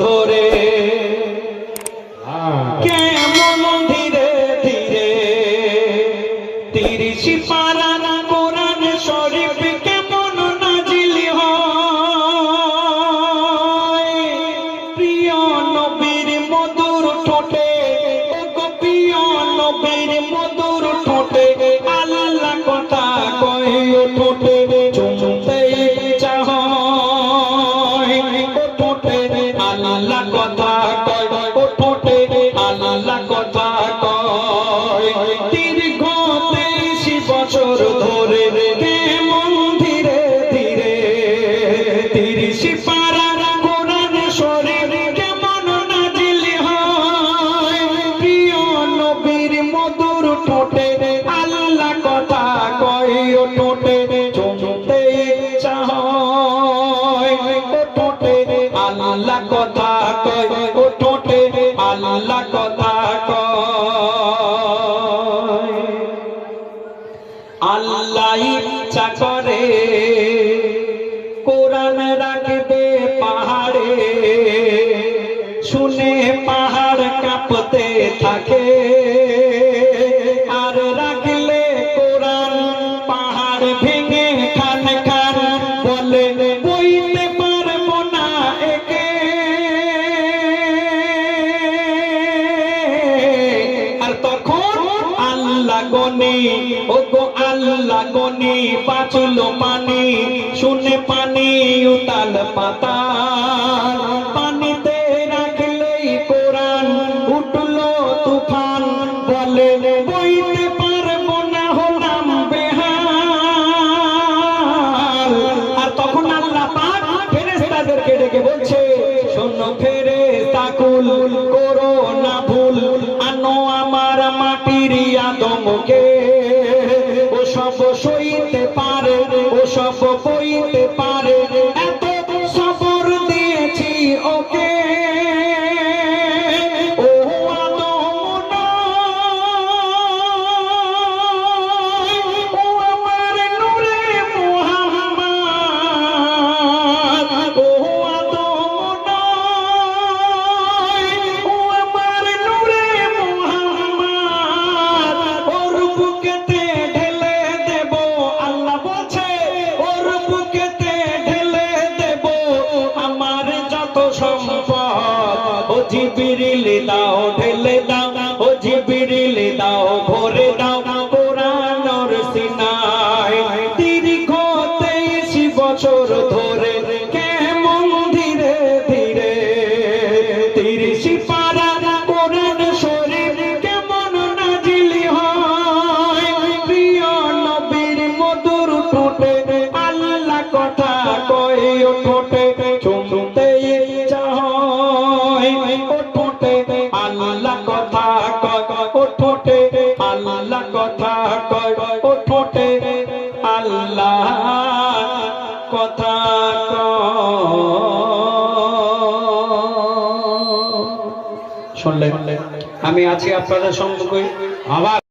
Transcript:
ধরে কেমন ধীরে ধীরে 30 পারা কোরআন শরীফ কেমন নাজিল হয় প্রিয় নবীর মধুর ঠোঁটে ওগো প্রিয় নবীর মধুর ঠোঁটে আল্লাহ কথা কয় ঠোঁটে চুমতে ইচ্ছা হয় ও ঠোঁটে আল্লাহ কথা কয় ও ঠোঁটে আল্লাহ কথা কয় দীর্ঘ 23 বছর ধরে কেমন ধীরে ধীরে 30 পারা কোরআন শরীফ কেমন নাজিল হয় প্রিয় নবীর মধুর ঠোঁটে আল্লাহ কথা কয় ও ঠোঁটে চুমতে ইচ্ছা হয় ও ঠোঁটে আল্লাহ কথা কয় ও ঠোঁটে আল্লাহ কথা কয় আল্লাহ ইচ্ছা করে কোরআন রাখবে পাহাড়ে শুনে পাহাড় কাঁপতে থাকে আর রাখলে কোরআন পাহাড় ভেঙে খান খান বলে বইতে পারবো না একে আর তখন আল্লাহ গনি ওগো আল্লাহ গনি বাঁচলো পানি শুনে পানি উতাল পাতা পানিতে রাখলেই কোরআন উঠলো তুফান বলে বইতে পারবো না হলাম বেহাল আর তখন আল্লাহ পাক ফেরেশতাদেরকে ডেকে বলছে শোনো ফেরেশতা কুল করো না ভুল আনো আমার মাটির আদমকে ও সব সইতে পারে ও সব বইতে পারে এত সবর দিয়েছি ওকে ও আদম ও আমার নূরে মুহাম্মদ ও আদম ও আমার নূরে মুহাম্মদ ওর বুকেতে ঢেলে দেব আল্লাহ বলছে ওর বুকেতে ঢেলে দেব আমার যত সম্পদ ও জিবরিল দাও ঢেলে দাও ও জিবরিল দাও ভরে দাও কোরআনের সিনায় দীর্ঘ 23 বছর ধরে কেমন ধীরে ধীরে 30 পারা কোরআন শরীফ কেমন নাজিল হয় প্রিয় নবীর মধুর ঠোঁটে আল্লাহ কথা কয় ও ঠোঁটে চুমতে ইচ্ছা হয় ও ঠোঁটে আল্লাহ কথা কয় ও ঠোঁটে আল্লাহ কথা কয় ও ঠোঁটে আল্লাহ কথা কয় শুনলেন আমি আছি আপনাদের সঙ্গে আবার